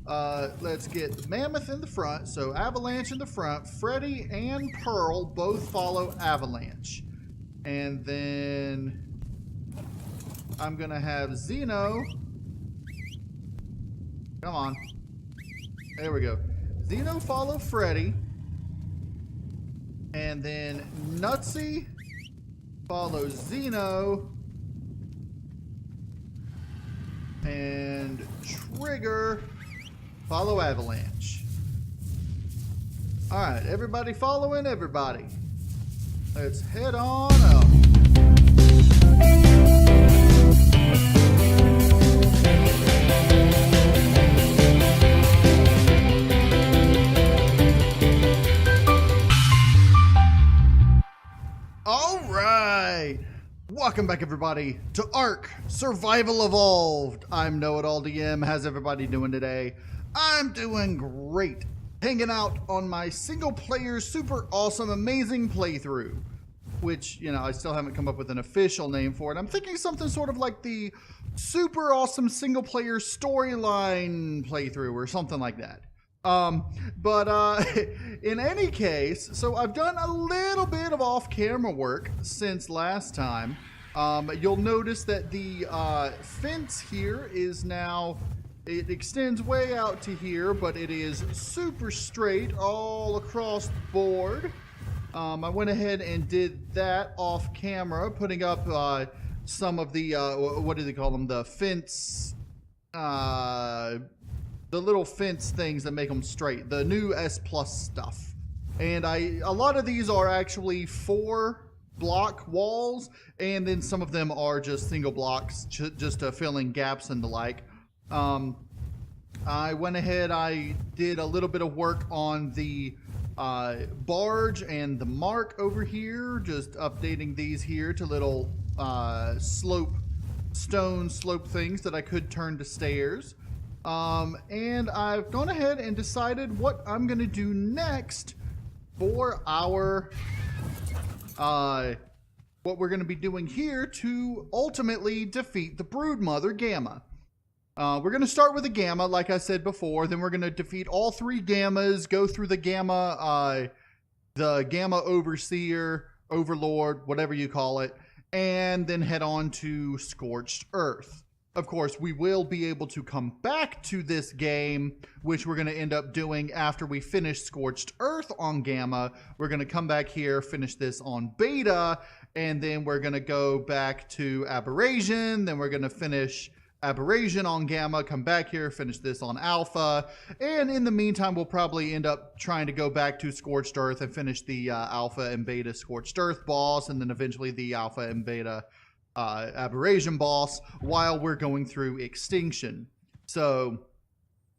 let's get Mammoth in the front. So Avalanche in the front. Freddy and Pearl both follow Avalanche. And then I'm going to have Xeno. Come on. There we go. Xeno follow Freddy. And then Nutsy follows Xeno. And Trigger follow Avalanche. Alright, everybody following everybody. Let's head on up. Alright. Welcome back, everybody, to ARK Survival Evolved. I'm KnowItAllDM. How's everybody doing today? I'm doing great. Hanging out on my single-player, super awesome, amazing playthrough. Which, you know, I still haven't come up with an official name for it. I'm thinking something sort of like the super awesome single-player storyline playthrough or something like that. In any case, so I've done a little bit of off-camera work since last time. You'll notice that the fence here is now, it extends way out to here, but it is super straight all across the board. I went ahead and did that off camera, putting up some of the, what do they call them, the fence, the little fence things that make them straight, the new S Plus stuff. And a lot of these are actually 4-block walls, and then some of them are just single blocks, just to fill in gaps and the like. I went ahead, I did a little bit of work on the barge and the mark over here, just updating these here to little stone slope things that I could turn to stairs. And I've gone ahead and decided what I'm going to do next for our, what we're going to be doing here to ultimately defeat the Broodmother Gamma. We're going to start with a Gamma, like I said before, then we're going to defeat all 3 Gammas, go through the Gamma Overseer, Overlord, whatever you call it, and then head on to Scorched Earth. Of course, we will be able to come back to this game, which we're going to end up doing after we finish Scorched Earth on Gamma. We're going to come back here, finish this on Beta, and then we're going to go back to Aberration. Then we're going to finish Aberration on Gamma, come back here, finish this on Alpha. And in the meantime, we'll probably end up trying to go back to Scorched Earth and finish the Alpha and Beta Scorched Earth boss, and then eventually the Alpha and Beta Aberration boss while we're going through Extinction. So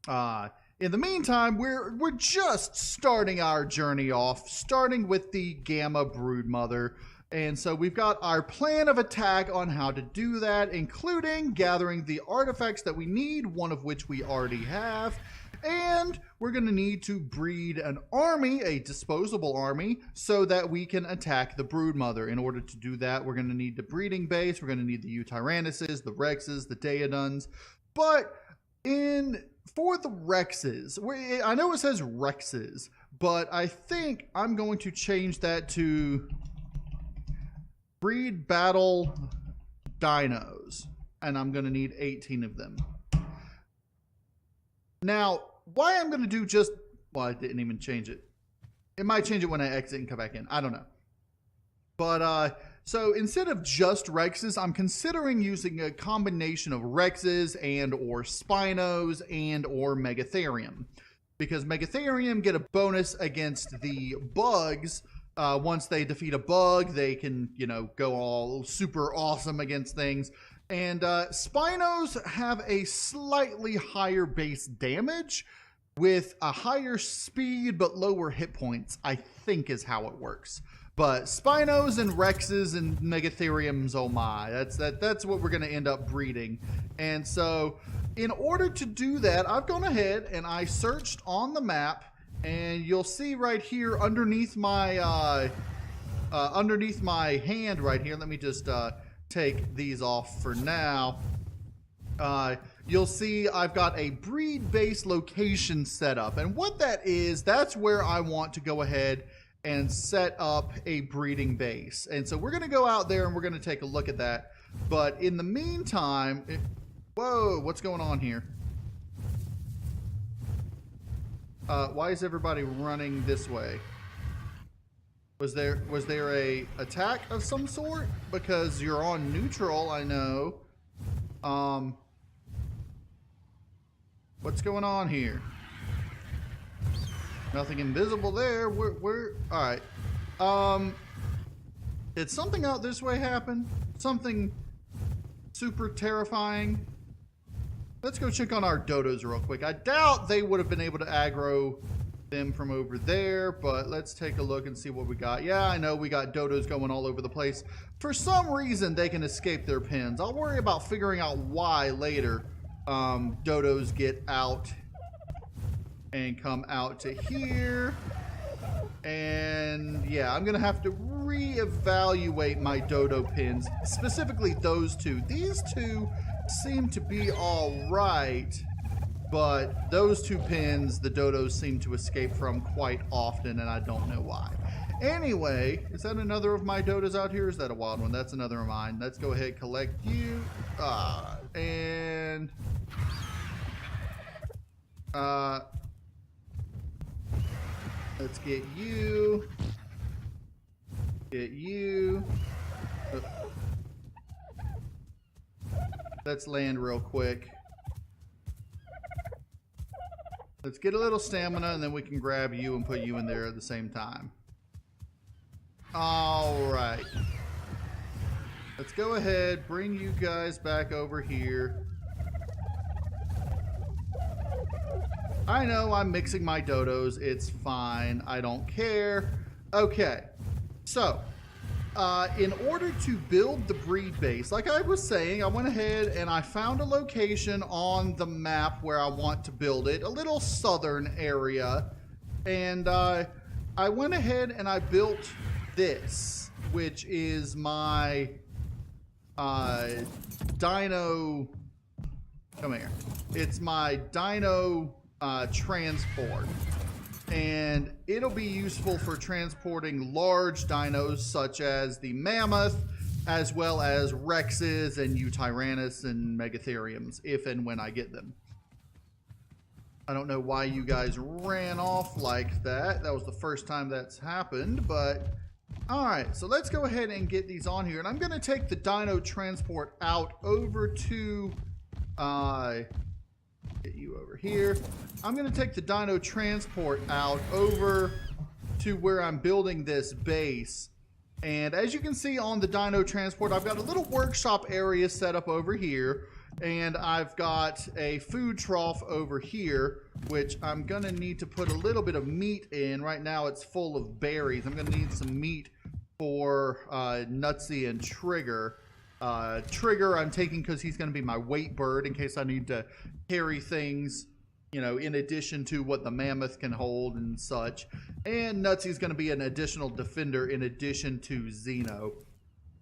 in the meantime, we're just starting our journey off, starting with the Gamma Broodmother. And so we've got our plan of attack on how to do that, including gathering the artifacts that we need, one of which we already have. And we're going to need to breed an army, a disposable army, so that we can attack the Broodmother. In order to do that, we're going to need the breeding base. We're going to need the Tyrannuses, the Rexes, the Daeodons. But for the Rexes, I know it says Rexes, but I think I'm going to change that to breed battle dinos. And I'm going to need 18 of them. Now, why I'm going to do just, well, I didn't even change it. It might change it when I exit and come back in. I don't know. But, so instead of just Rexes, I'm considering using a combination of Rexes and or Spinos and or Megatherium. Because Megatherium get a bonus against the bugs. Once they defeat a bug, they can, you know, go all super awesome against things. And Spinos have a slightly higher base damage with a higher speed but lower hit points, I think is how it works. But Spinos and Rexes and Megatheriums, oh my, that's what we're going to end up breeding. And so in order to do that, I've gone ahead and I searched on the map, and you'll see right here underneath my hand right here. Let me just take these off for now. you'll see I've got a breed base location set up. And what that is, that's where I want to go ahead and set up a breeding base. And so we're going to go out there and we're going to take a look at that. But in the meantime, whoa, what's going on here? Why is everybody running this way? Was there a attack of some sort? Because you're on neutral, I know. What's going on here? Nothing invisible there. We're all right. Did something out this way happen? Something super terrifying? Let's go check on our dodos real quick. I doubt they would have been able to aggro them from over there, but let's take a look and see what we got. Yeah, I know we got dodos going all over the place. For some reason, they can escape their pens. I'll worry about figuring out why later. Dodos get out and come out to here. And yeah, I'm gonna have to reevaluate my dodo pins, specifically those two. These two seem to be all right, but those two pins the dodos seem to escape from quite often, and I don't know why. Anyway, is that another of my dodos out here? Or is that a wild one? That's another of mine. Let's go ahead and collect you. And let's get you. Get you. Let's land real quick. Let's get a little stamina and then we can grab you and put you in there at the same time. Alright. Let's go ahead, bring you guys back over here. I know I'm mixing my dodos. It's fine. I don't care. Okay. So, in order to build the breed base, like I was saying, I went ahead and I found a location on the map where I want to build it, a little southern area, and I went ahead and I built this, which is my dino, come here, it's my dino transport. And it'll be useful for transporting large dinos such as the mammoth, as well as Rexes and Eutyrannus and Megatheriums, if and when I get them. I don't know why you guys ran off like that. That was the first time that's happened, but alright, so let's go ahead and get these on here. And I'm going to take the dino transport out over to get you over here. I'm going to take the dino transport out over to where I'm building this base. And as you can see on the dino transport, I've got a little workshop area set up over here. And I've got a food trough over here, which I'm going to need to put a little bit of meat in. Right now it's full of berries. I'm going to need some meat for Nutsy and Trigger. Trigger I'm taking because he's going to be my weight bird in case I need to carry things, you know, in addition to what the mammoth can hold and such. And Nutsy's going to be an additional defender in addition to Zeno.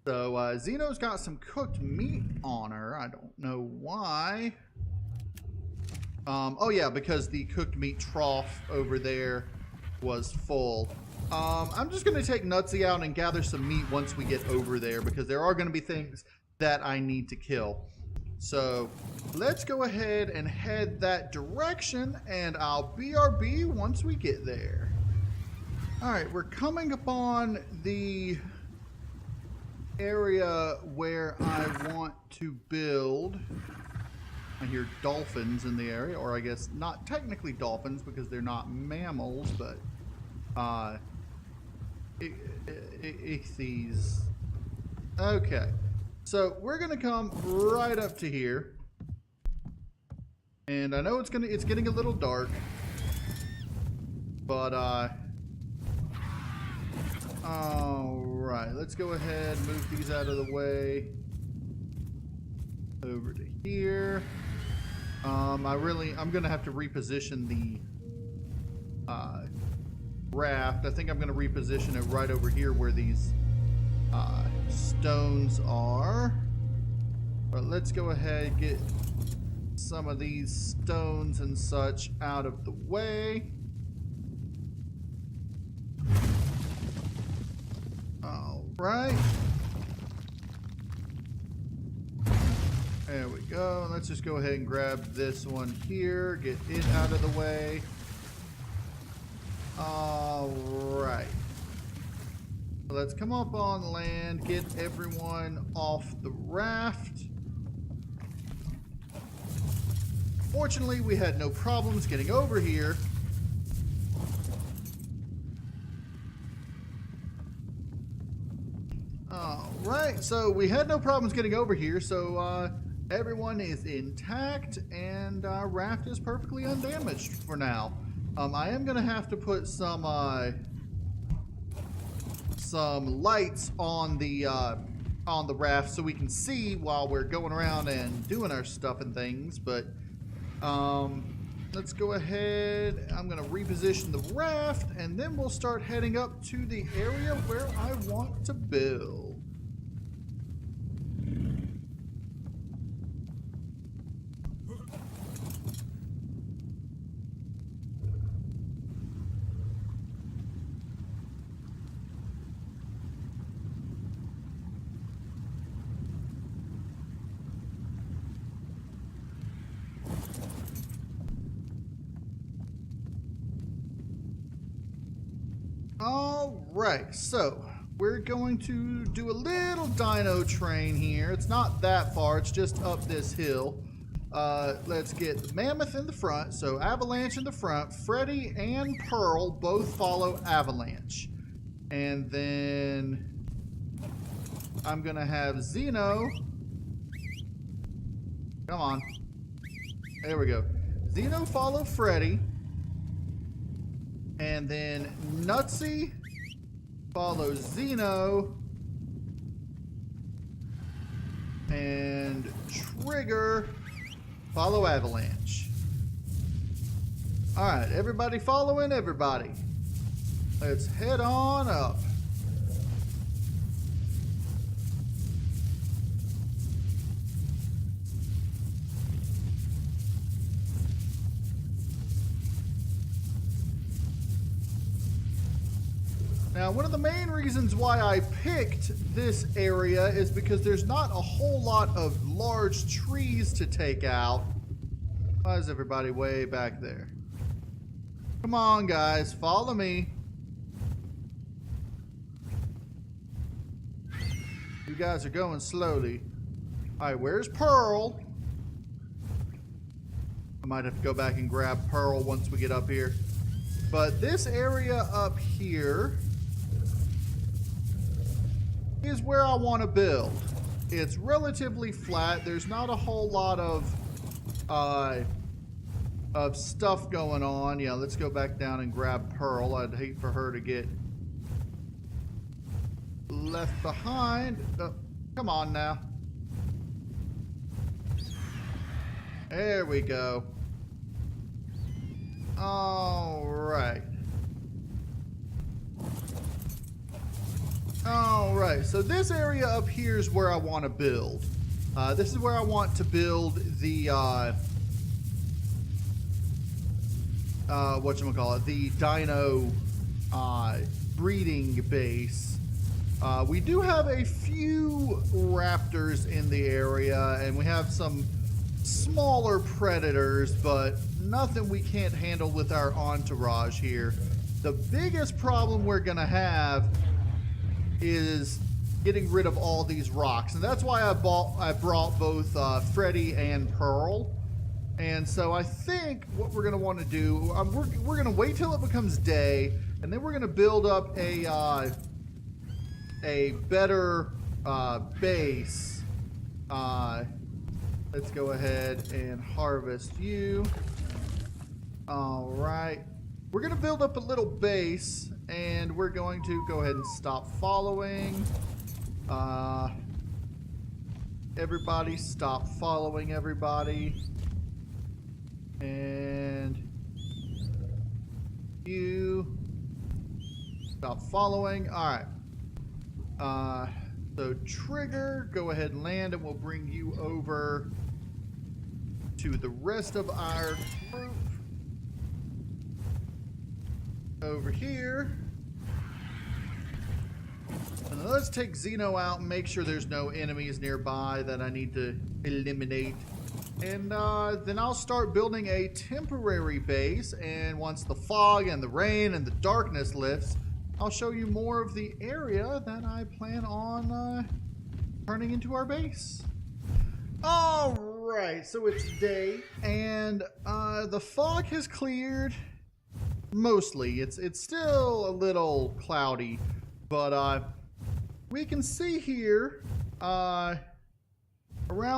So Zeno's got some cooked meat on her. I don't know why. Oh yeah, because the cooked meat trough over there was full. I'm just going to take Nutsy out and gather some meat once we get over there, because there are going to be things that I need to kill. So let's go ahead and head that direction, and I'll BRB once we get there. Alright, we're coming upon the area where I want to build. I hear dolphins in the area, or I guess not technically dolphins because they're not mammals, but ichthyes. Okay, so we're gonna come right up to here, and I know it's getting a little dark, but all right, let's go ahead and move these out of the way over to here. I'm gonna have to reposition the raft. I think I'm gonna reposition it right over here where these stones are. But let's go ahead and get some of these stones and such out of the way. All right. There we go. Let's just go ahead and grab this one here, get it out of the way. All right. Let's come up on land, get everyone off the raft. Fortunately, we had no problems getting over here. Alright, so we had no problems getting over here, so everyone is intact and our raft is perfectly undamaged for now. I am going to have to put some lights on the raft so we can see while we're going around and doing our stuff and things, but let's go ahead. I'm going to reposition the raft and then we'll start heading up to the area where I want to build. Alright, so we're going to do a little dino train here. It's not that far, it's just up this hill. Let's get Mammoth in the front, so Avalanche in the front. Freddy and Pearl both follow Avalanche. And then I'm gonna have Zeno. Come on. There we go. Zeno follow Freddy. And then Nutsy follows Zeno. And Trigger follow Avalanche. Alright, everybody following everybody. Let's head on up. Now, one of the main reasons why I picked this area is because there's not a whole lot of large trees to take out. Why is everybody way back there? Come on, guys, follow me. You guys are going slowly. All right, where's Pearl? I might have to go back and grab Pearl once we get up here. But this area up here is where I want to build. It's relatively flat. There's not a whole lot of stuff going on. Yeah, let's go back down and grab Pearl. I'd hate for her to get left behind. Oh, come on now. There we go. All right. Alright, so this area up here is where I want to build. This is where I want to build the, whatchamacallit, the dino breeding base. We do have a few raptors in the area, and we have some smaller predators, but nothing we can't handle with our entourage here. The biggest problem we're going to have is getting rid of all these rocks, and that's why I brought both Freddy and Pearl. And so I think what we're gonna want to do, we're gonna wait till it becomes day, and then we're gonna build up a better base. Let's go ahead and harvest you. All right, we're gonna build up a little base. And we're going to go ahead and stop following. Everybody stop following everybody. And you stop following. All right. So Trigger, go ahead and land and we'll bring you over to the rest of our group over here. And let's take Xeno out and make sure there's no enemies nearby that I need to eliminate. And then I'll start building a temporary base, and once the fog and the rain and the darkness lifts, I'll show you more of the area that I plan on turning into our base. Alright, so it's day, and the fog has cleared. Mostly. It's still a little cloudy, but we can see here around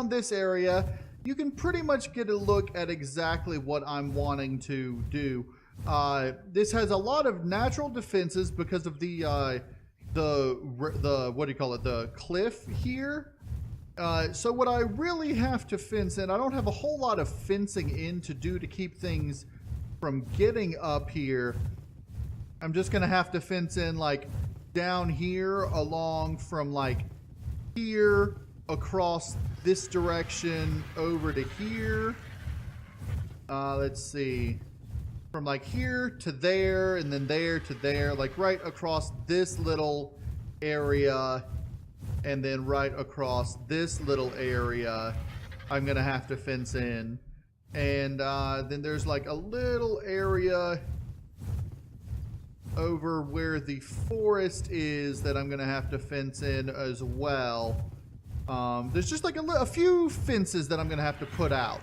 this area, you can pretty much get a look at exactly what I'm wanting to do. This has a lot of natural defenses because of the what do you call it, the cliff here. So what I really have to fence in, I don't have a whole lot of fencing in to do to keep things from getting up here. I'm just gonna have to fence in like down here along from like here across this direction over to here. Let's see, from like here to there and then there to there, like right across this little area, and then right across this little area I'm gonna have to fence in. And then there's like a little area over where the forest is that I'm gonna have to fence in as well. There's just like a few fences that I'm gonna have to put out,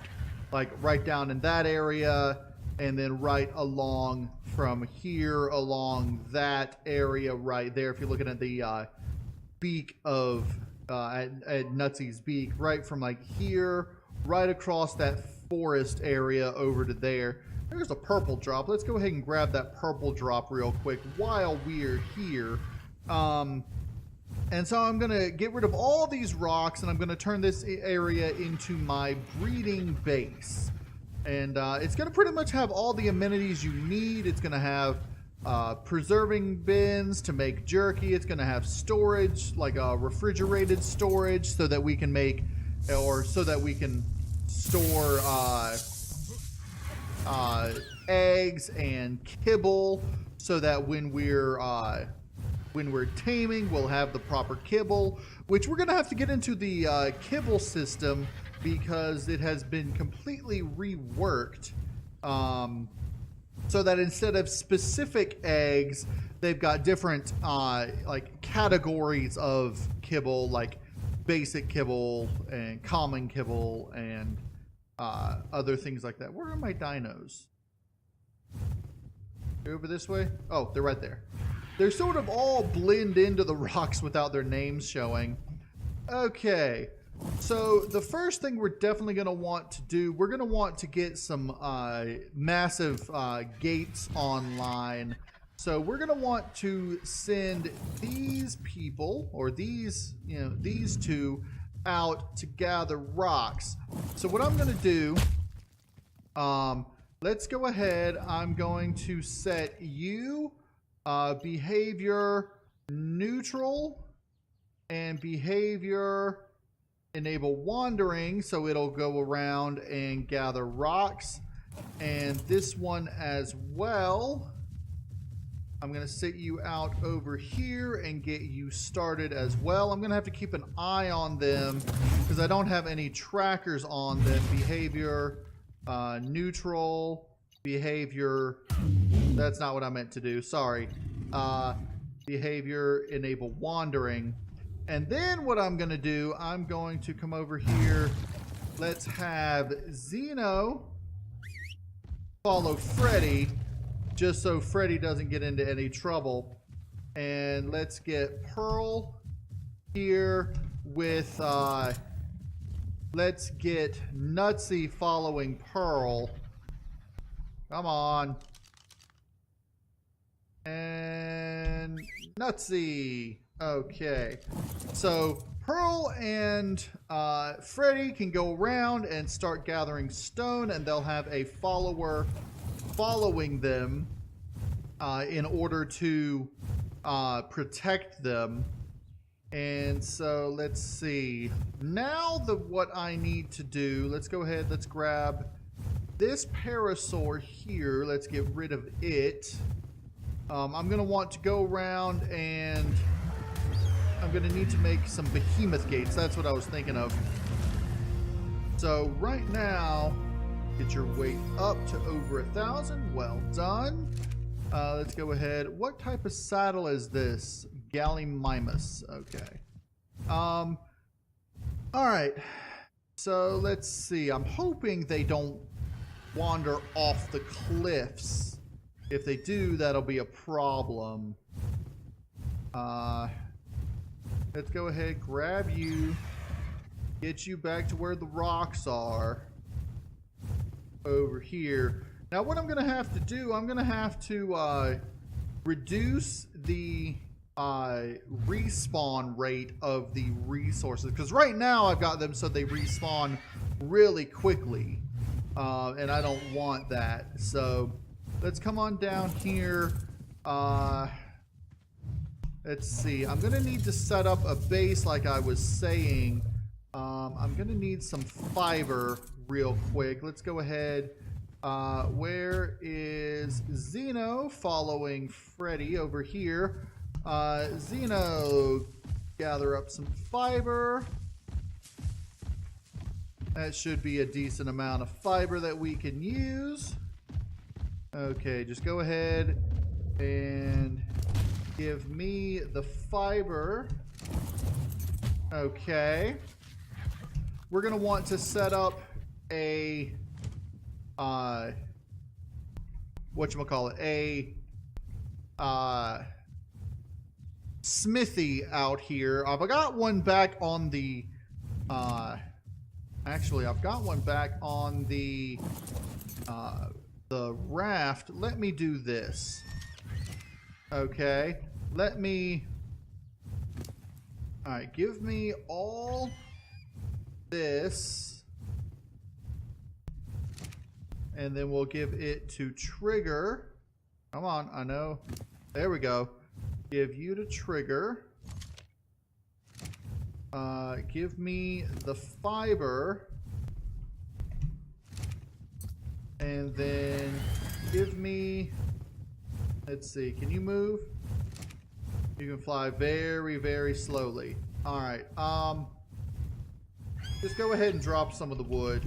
like right down in that area, and then right along from here along that area right there. If you're looking at the beak of at Nutsy's beak, right from like here right across that forest area over to there. There's a purple drop. Let's go ahead and grab that purple drop real quick while we're here. And so I'm gonna get rid of all these rocks, and I'm gonna turn this area into my breeding base. And it's gonna pretty much have all the amenities you need. It's gonna have preserving bins to make jerky. It's gonna have storage, like a refrigerated storage, so that we can make, or so that we can store eggs and kibble, so that when we're taming, we'll have the proper kibble, which we're gonna have to get into the kibble system because it has been completely reworked, so that instead of specific eggs, they've got different like categories of kibble, like basic kibble and common kibble and other things like that. Where are my dinos? They're over this way? Oh, they're right there. They're sort of all blend into the rocks without their names showing. Okay, so the first thing we're definitely going to want to do, we're going to want to get some massive gates online. So we're going to want to send these people, or these, you know, these two out to gather rocks. So what I'm going to do, let's go ahead. I'm going to set you behavior neutral and behavior enable wandering, so it'll go around and gather rocks. And this one as well, I'm going to set you out over here and get you started as well. I'm going to have to keep an eye on them because I don't have any trackers on them. Behavior neutral, behavior, that's not what I meant to do, sorry. Behavior enable wandering. And then what I'm going to do, I'm going to come over here. Let's have Xeno follow Freddy, just so Freddy doesn't get into any trouble. And let's get Pearl here with, let's get Nutsy following Pearl. Come on. And Nutsy. Okay. So Pearl and Freddy can go around and start gathering stone, and they'll have a follower following them in order to protect them. And so let's see. Now what I need to do, let's go ahead, let's grab this parasaur here. Let's get rid of it. I'm going to want to go around and I'm going to need to make some behemoth gates. That's what I was thinking of. So right now, get your weight up to over 1,000. Well done. Let's go ahead. What type of saddle is this? Gallimimus. Okay. All right. So let's see. I'm hoping they don't wander off the cliffs. If they do, that'll be a problem. Let's go ahead, grab you, get you back to where the rocks are over here. Now what I'm gonna have to do, I'm gonna have to reduce the respawn rate of the resources, because right now I've got them so they respawn really quickly, and I don't want that. So let's come on down here. Let's see. I'm going to need to set up a base like I was saying. I'm going to need some fiber real quick. Let's go ahead. Where is Zeno following Freddy over here? Zeno, gather up some fiber. That should be a decent amount of fiber that we can use. Okay, just go ahead and give me the fiber. Okay. We're going to want to set up a whatchamacallit, a smithy out here. I've got one back on the actually I've got one back on the raft. Let me do this. Okay, let me, all right, give me all this, and then we'll give it to Trigger. Come on, I know, there we go. Give you to Trigger. Give me the fiber, and then give me, let's see, can you move? You can fly very, very slowly. All right, just go ahead and drop some of the wood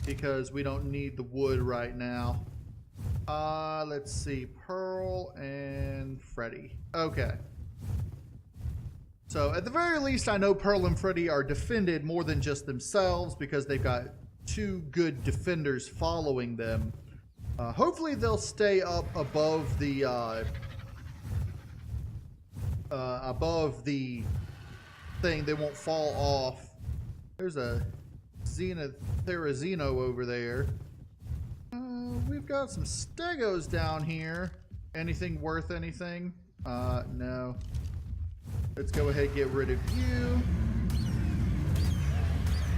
because we don't need the wood right now. Let's see, Pearl and Freddy. Okay. So at the very least, I know Pearl and Freddy are defended more than just themselves because they've got two good defenders following them. Hopefully they'll stay up above the thing. They won't fall off. There's a Therizino over there. We've got some stegos down here. Anything worth anything? No. Let's go ahead and get rid of you.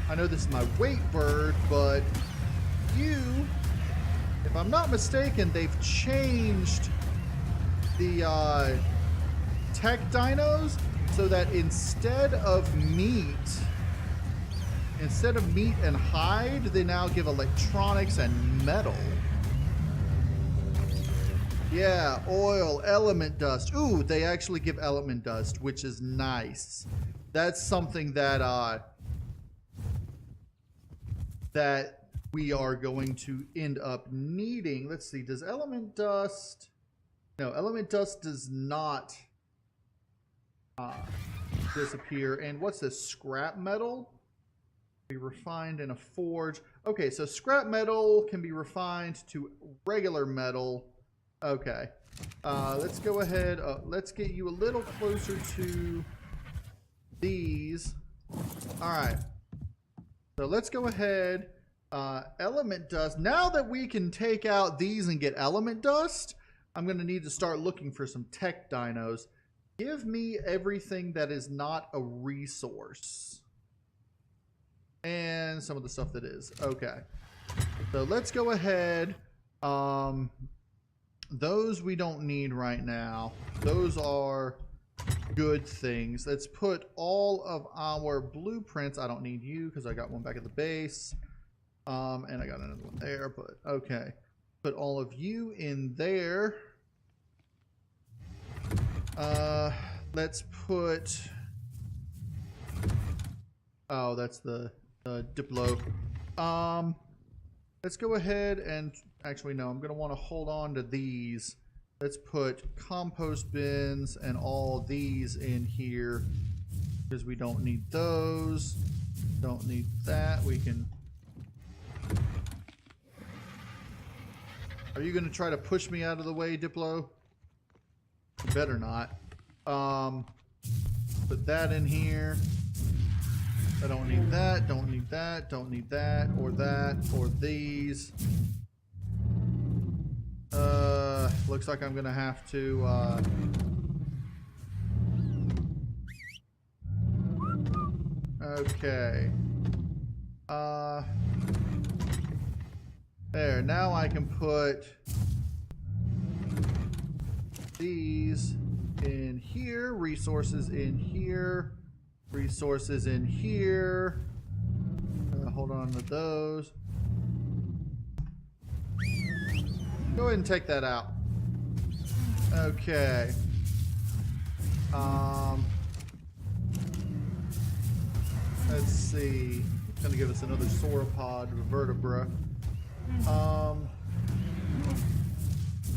I know this is my weight bird, but you, if I'm not mistaken, they've changed the tech dinos so that instead of meat and hide, they now give electronics and metal. Yeah, oil, element dust. Ooh, they actually give element dust, which is nice. That's something that that we are going to end up needing. Let's see, does element dust... No, element dust does not disappear. And what's this? Scrap metal? Be refined in a forge. Okay, so scrap metal can be refined to regular metal. Okay. Let's go ahead. Let's get you a little closer to these. All right. So let's go ahead. Element dust. Now that we can take out these and get element dust, I'm going to need to start looking for some tech dinos. Give me everything that is not a resource. And some of the stuff that is. Okay. So let's go ahead. Those we don't need right now. Those are good things. Let's put all of our blueprints. I don't need you because I got one back at the base. And I got another one there, but okay. Put all of you in there. Let's put... Oh, that's the Diplo. Let's go ahead and... Actually, no, I'm going to want to hold on to these. Let's put compost bins and all these in here because we don't need those. Don't need that. We can... Are you going to try to push me out of the way, Diplo? You better not. Put that in here. I don't need that, don't need that, don't need that, or these. Looks like I'm gonna have to, okay. There, now I can put these in here, resources in here, resources in here. Hold on to those. Go ahead and take that out. Okay. Let's see. It's gonna give us another sauropod vertebra.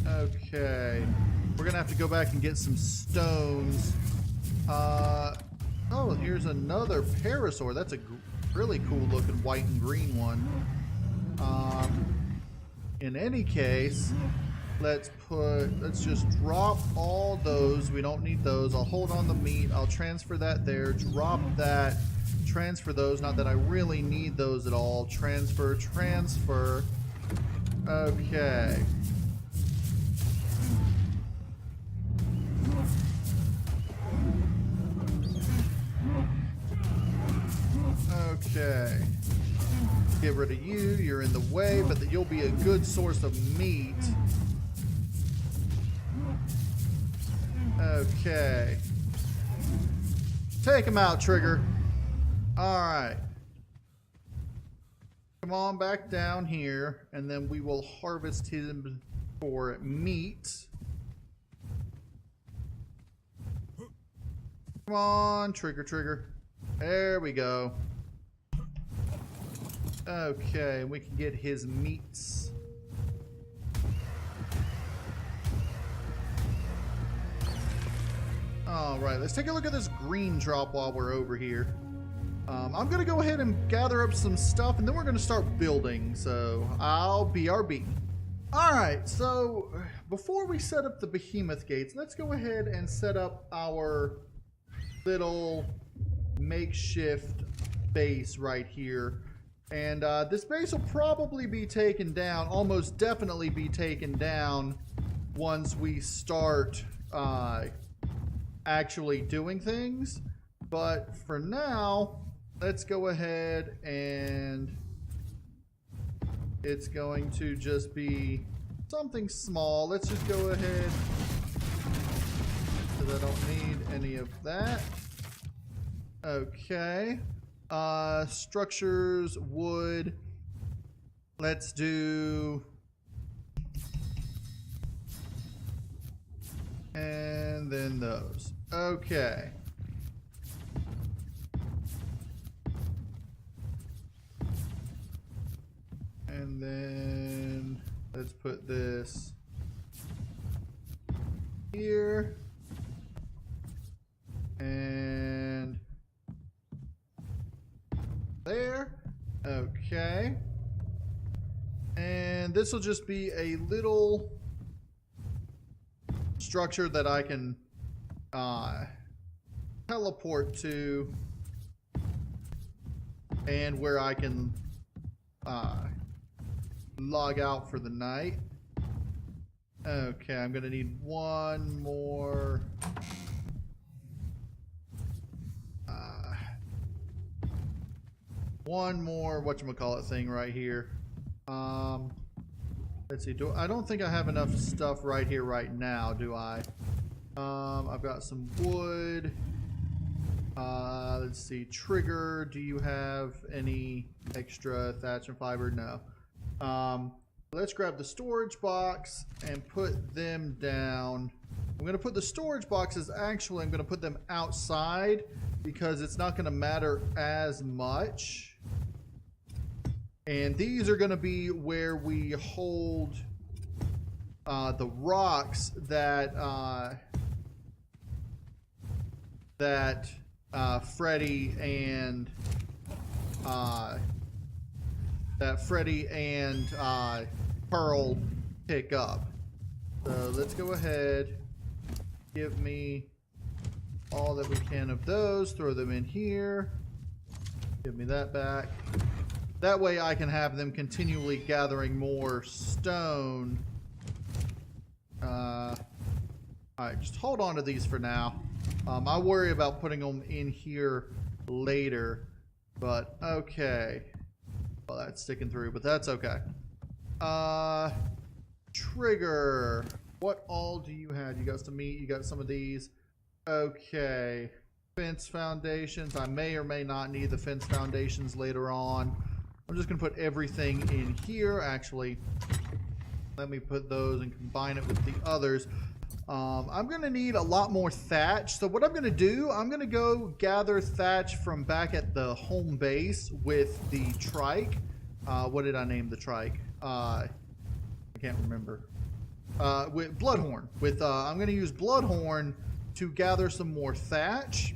Okay. We're gonna have to go back and get some stones. Oh, here's another parasaur. That's a really cool looking white and green one. In any case, let's just drop all those. We don't need those. I'll hold on the meat. I'll transfer that there. Drop that. Transfer those. Not that I really need those at all. Transfer. Okay. Okay. Get rid of you. You're in the way, but you'll be a good source of meat. Okay. Take him out, Trigger. Alright. Come on back down here, and then we will harvest him for meat. Come on, Trigger. There we go. Okay, we can get his meats. Alright, let's take a look at this green drop while we're over here. I'm going to go ahead and gather up some stuff, and then we're going to start building, so I'll BRB. Alright, so before we set up the behemoth gates, let's go ahead and set up our little makeshift base right here. And this base will probably be taken down, almost definitely be taken down once we start actually doing things. But for now, let's go ahead and it's going to just be something small. Let's just go ahead, because I don't need any of that. Okay. Structures, wood. Let's do... And then those. Okay. And then let's put this here. And there. Okay. And this will just be a little structure that I can teleport to, and where I can log out for the night. Okay, I'm gonna need one more whatchamacallit thing right here. Let's see, I don't think I have enough stuff right here right now, do I? I've got some wood. Let's see, Trigger, do you have any extra thatch and fiber? No. Let's grab the storage box and put them down. I'm going to put the storage boxes, actually, I'm going to put them outside because it's not going to matter as much. And these are going to be where we hold the rocks that Freddy and Pearl pick up. So let's go ahead, give me all that we can of those, throw them in here, give me that back. That way I can have them continually gathering more stone. Alright, just hold on to these for now. I worry about putting them in here later, but okay. Well, that's sticking through, but that's okay. Trigger. What all do you have? You got some meat, you got some of these. Okay. Fence foundations. I may or may not need the fence foundations later on. I'm just going to put everything in here. Actually, let me put those and combine it with the others. I'm going to need a lot more thatch. So what I'm going to do, I'm going to go gather thatch from back at the home base with the trike. What did I name the trike? I can't remember. With Bloodhorn. I'm going to use Bloodhorn to gather some more thatch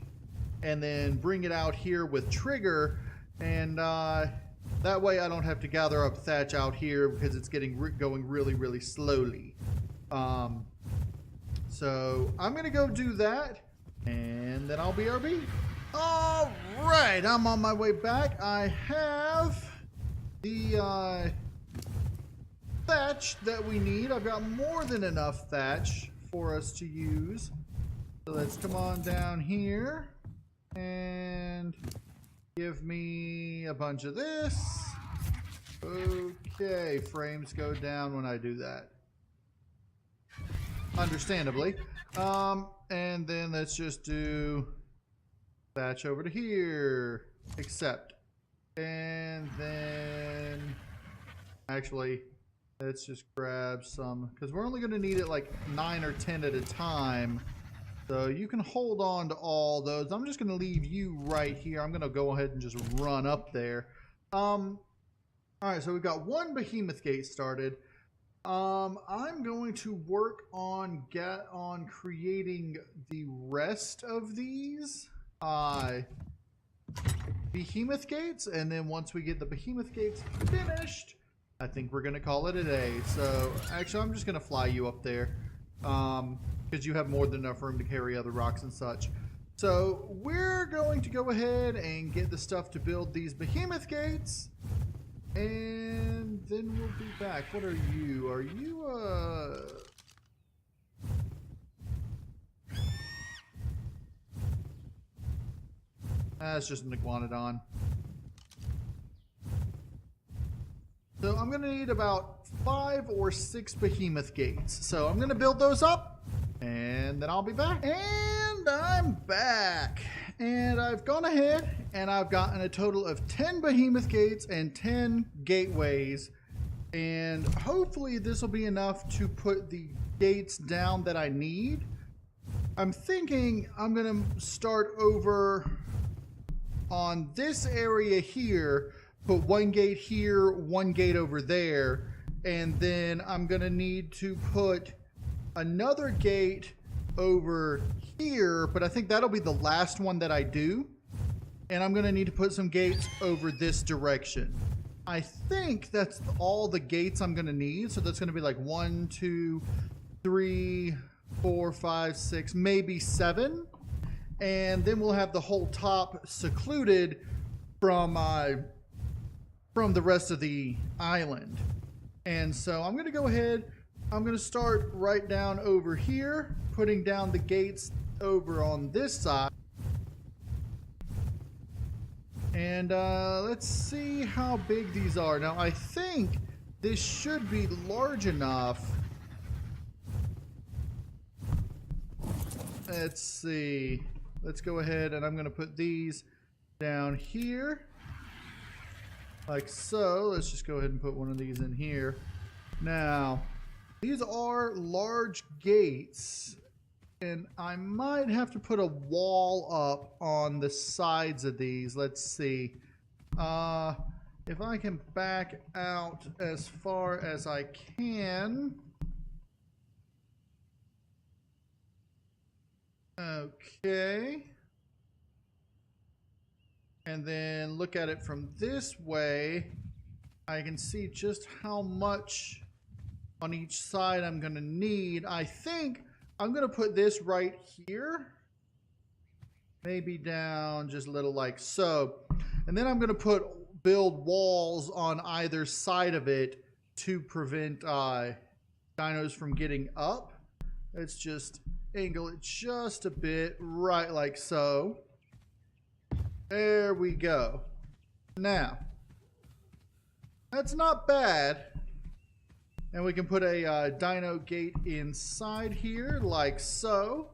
and then bring it out here with Trigger, and that way I don't have to gather up thatch out here because it's going really, really slowly. So I'm going to go do that, and then I'll BRB. All right, I'm on my way back. I have the thatch that we need. I've got more than enough thatch for us to use. So let's come on down here and give me a bunch of this. Okay, frames go down when I do that. Understandably. And then let's just do thatch over to here. Accept. And then actually, let's just grab some, because we're only going to need it like 9 or 10 at a time. So you can hold on to all those. I'm just going to leave you right here. I'm going to go ahead and just run up there. All right, so we've got one behemoth gate started. I'm going to work on creating the rest of these behemoth gates, and then once we get the behemoth gates finished, I think we're gonna call it a day. So actually, I'm just gonna fly you up there, because you have more than enough room to carry other rocks and such. So we're going to go ahead and get the stuff to build these behemoth gates, and then we'll be back. What are you? Are you That's just an iguanodon. So I'm going to need about 5 or 6 behemoth gates. So I'm going to build those up, and then I'll be back. And I'm back. And I've gone ahead and I've gotten a total of 10 behemoth gates and 10 gateways. And hopefully this will be enough to put the gates down that I need. I'm thinking I'm going to start over on this area here, put one gate here, one gate over there, and then I'm going to need to put another gate over here, but I think that'll be the last one that I do. And I'm going to need to put some gates over this direction. I think that's all the gates I'm going to need. So that's going to be like 1, 2, 3, 4, 5, 6, maybe 7. And then we'll have the whole top secluded from the rest of the island. And so I'm going to go ahead, I'm going to start right down over here, putting down the gates over on this side. And let's see how big these are. Now I think this should be large enough let's see. Let's go ahead and I'm going to put these down here. Like so. Let's just go ahead and put one of these in here. Now, these are large gates. And I might have to put a wall up on the sides of these. Let's see. If I can back out as far as I can. Okay. And then look at it from this way. I can see just how much on each side I'm going to need. I think I'm going to put this right here. Maybe down just a little like so. And then I'm going to build walls on either side of it to prevent dinos from getting up. Let's just angle it just a bit, right like so. There we go. Now, that's not bad. And we can put a dino gate inside here like so.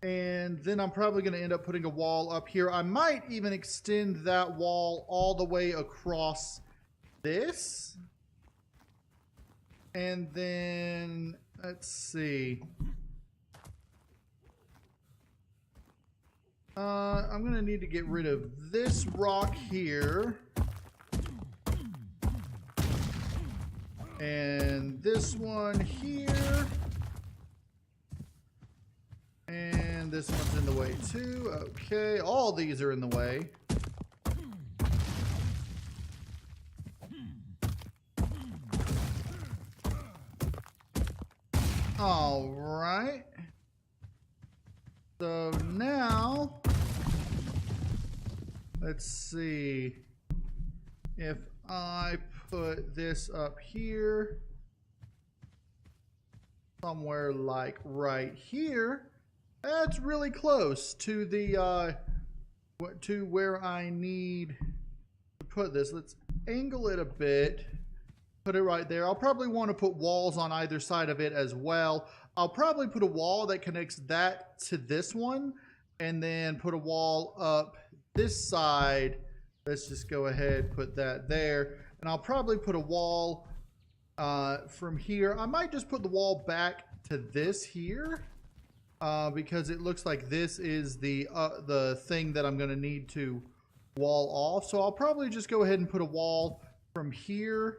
And then I'm probably going to end up putting a wall up here. I might even extend that wall all the way across this. And then, let's see. I'm going to need to get rid of this rock here. And this one here. And this one's in the way too. Okay, all these are in the way. All right. So now, let's see if I put this up here, somewhere like right here. That's really close to the to where I need to put this. Let's angle it a bit. Put it right there. I'll probably want to put walls on either side of it as well. I'll probably put a wall that connects that to this one, and then put a wall up this side. Let's just go ahead, put that there. And I'll probably put a wall from here. I might just put the wall back to this here. Because it looks like this is the thing that I'm going to need to wall off. So I'll probably just go ahead and put a wall from here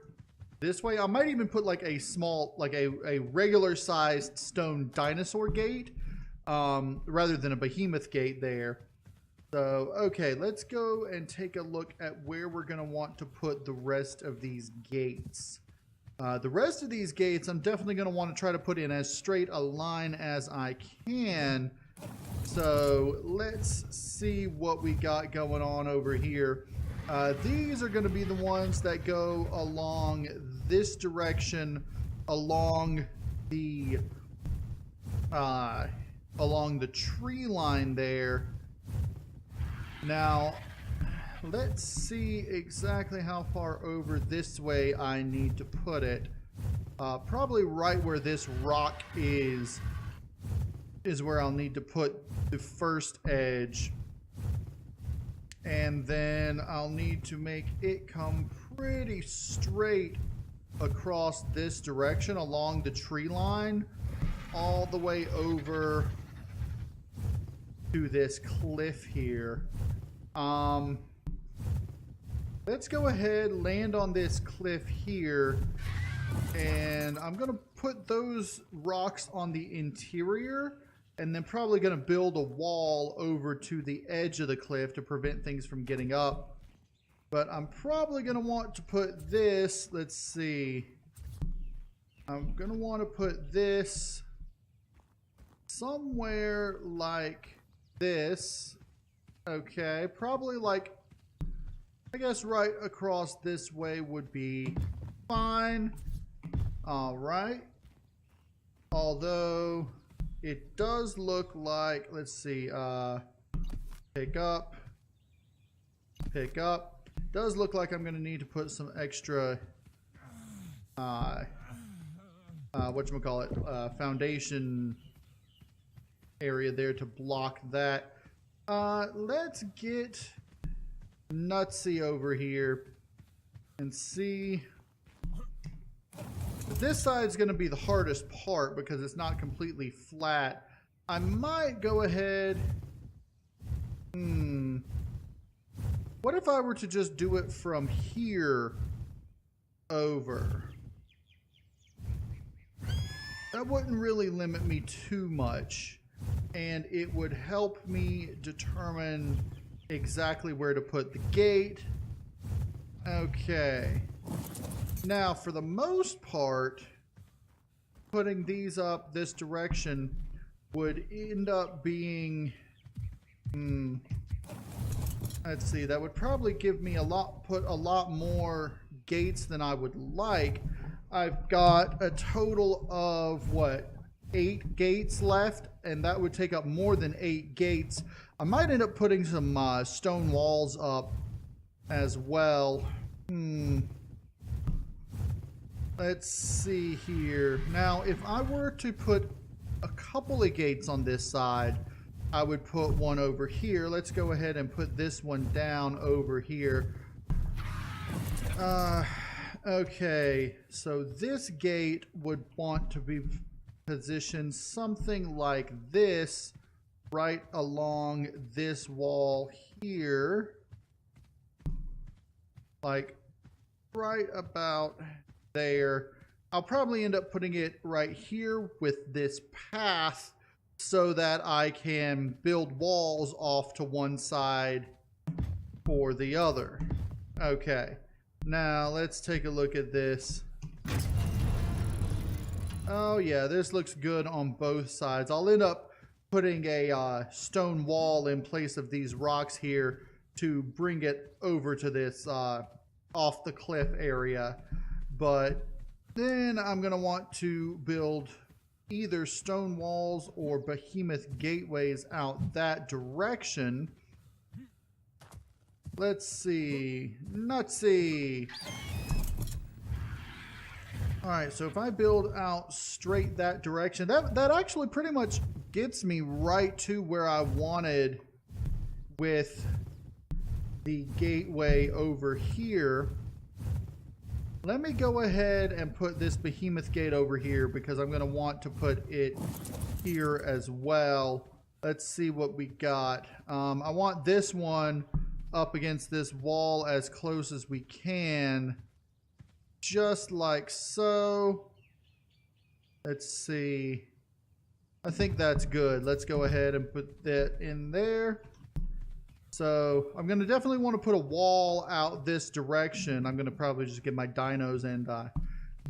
this way. I might even put like a small, like a regular sized stone dinosaur gate rather than a behemoth gate there. So, okay, let's go and take a look at where we're going to want to put the rest of these gates. The rest of these gates, I'm definitely going to want to try to put in as straight a line as I can. So let's see what we got going on over here. These are going to be the ones that go along this direction, along the tree line there. Now, let's see exactly how far over this way I need to put it. Probably right where this rock is where I'll need to put the first edge. And then I'll need to make it come pretty straight across this direction along the tree line, all the way over to this cliff here. Let's go ahead, land on this cliff here, and I'm going to put those rocks on the interior, and then probably going to build a wall over to the edge of the cliff to prevent things from getting up. But I'm probably going to want to put this, let's see, I'm going to want to put this somewhere like this. Okay, probably like, I guess right across this way would be fine. All right. Although it does look like, let's see, pick up. Does look like I'm going to need to put some extra, whatchamacallit, foundation area there to block that. Let's get Nutsy over here and see. This side's going to be the hardest part because it's not completely flat. I might go ahead. What if I were to just do it from here over? That wouldn't really limit me too much, and it would help me determine exactly where to put the gate. Okay. Now, for the most part, putting these up this direction would end up being, let's see, that would probably give me put a lot more gates than I would like. I've got a total of, what, 8 gates left, and that would take up more than 8 gates. I might end up putting some stone walls up as well. Let's see here. Now, if I were to put a couple of gates on this side, I would put one over here. Let's go ahead and put this one down over here. Okay, so this gate would want to be positioned something like this, right along this wall here. Like right about there. I'll probably end up putting it right here with this path so that I can build walls off to one side or the other. Okay. Now, let's take a look at this. Oh yeah, this looks good on both sides. I'll end up putting a stone wall in place of these rocks here to bring it over to this off the cliff area. But then I'm going to want to build either stone walls or behemoth gateways out that direction. Let's see. Nutsy. Alright, so if I build out straight that direction, that actually pretty much gets me right to where I wanted with the gateway over here. Let me go ahead and put this behemoth gate over here because I'm going to want to put it here as well. Let's see what we got. I want this one up against this wall as close as we can, just like so. Let's see. I think that's good. Let's go ahead and put that in there. So I'm going to definitely want to put a wall out this direction. I'm going to probably just get my dinos and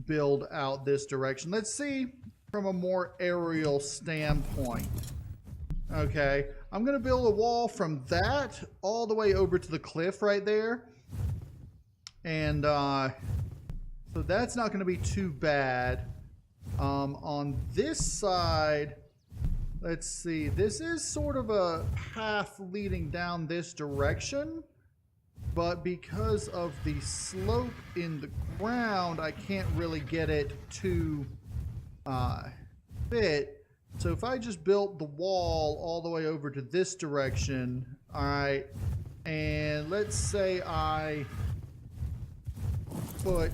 build out this direction. Let's see from a more aerial standpoint. Okay, I'm going to build a wall from that all the way over to the cliff right there. And so that's not going to be too bad. On this side, let's see, this is sort of a path leading down this direction, but because of the slope in the ground, I can't really get it to fit. So if I just built the wall all the way over to this direction, all right, and let's say I put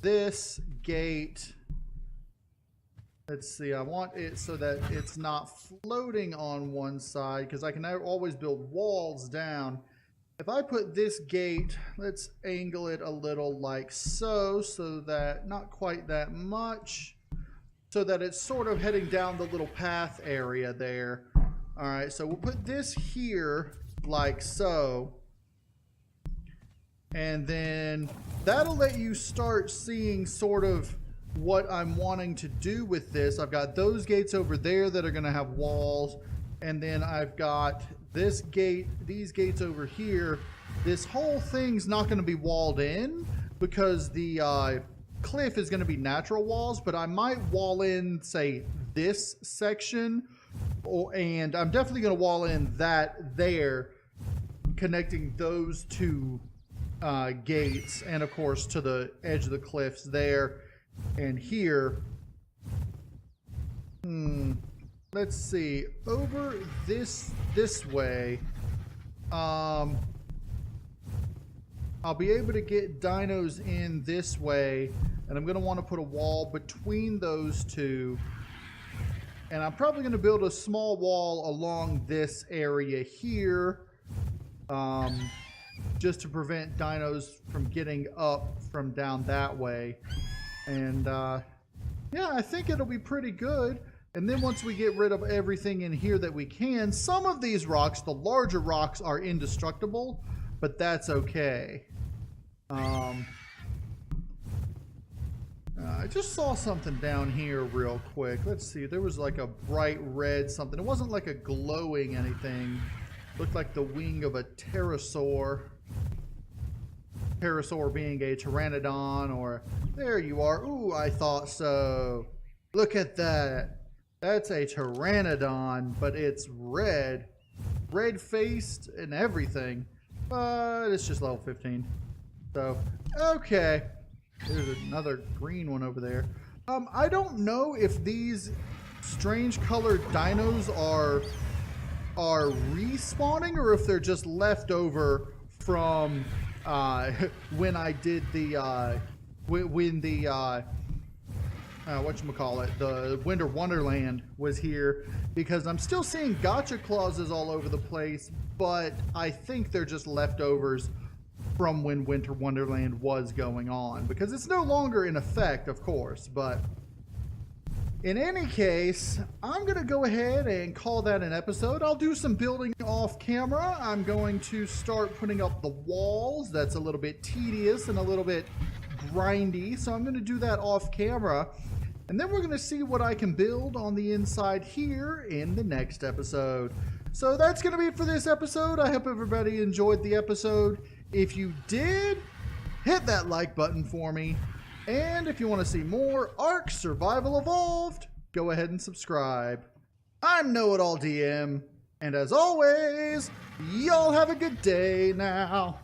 this gate, let's see, I want it so that it's not floating on one side because I can always build walls down. If I put this gate, let's angle it a little like so that not quite that much, so that it's sort of heading down the little path area there. All right, so we'll put this here like so. And then that'll let you start seeing sort of what I'm wanting to do with this. I've got those gates over there that are going to have walls. And then I've got this gate, these gates over here. This whole thing's not going to be walled in because the cliff is going to be natural walls, but I might wall in, say, this section, and I'm definitely going to wall in that there, connecting those two gates, and of course to the edge of the cliffs there and here. let's see, over this way, I'll be able to get dinos in this way, and I'm going to want to put a wall between those two. And I'm probably going to build a small wall along this area here, just to prevent dinos from getting up from down that way. And yeah, I think it'll be pretty good. And then once we get rid of everything in here that we can, some of these rocks, the larger rocks, are indestructible, but that's okay. I just saw something down here real quick. Let's see. There was like a bright red something. It wasn't like a glowing anything. Looked like the wing of a pterosaur. Pterosaur being a pteranodon, or there you are. Ooh, I thought so. Look at that. That's a pteranodon, but it's red. Red-faced and everything. But it's just level 15. So, okay. There's another green one over there. I don't know if these strange colored dinos are respawning or if they're just left over from when I did the whatchamacallit, the Winter Wonderland was here, because I'm still seeing gotcha clauses all over the place, but I think they're just leftovers from when Winter Wonderland was going on, because it's no longer in effect, of course. But in any case, I'm going to go ahead and call that an episode. I'll do some building off camera. I'm going to start putting up the walls. That's a little bit tedious and a little bit grindy, so I'm going to do that off camera. And then we're going to see what I can build on the inside here in the next episode. So that's going to be it for this episode. I hope everybody enjoyed the episode. If you did, hit that like button for me. And if you want to see more ARK Survival Evolved, go ahead and subscribe. I'm KnowItAllDM, and as always, y'all have a good day now.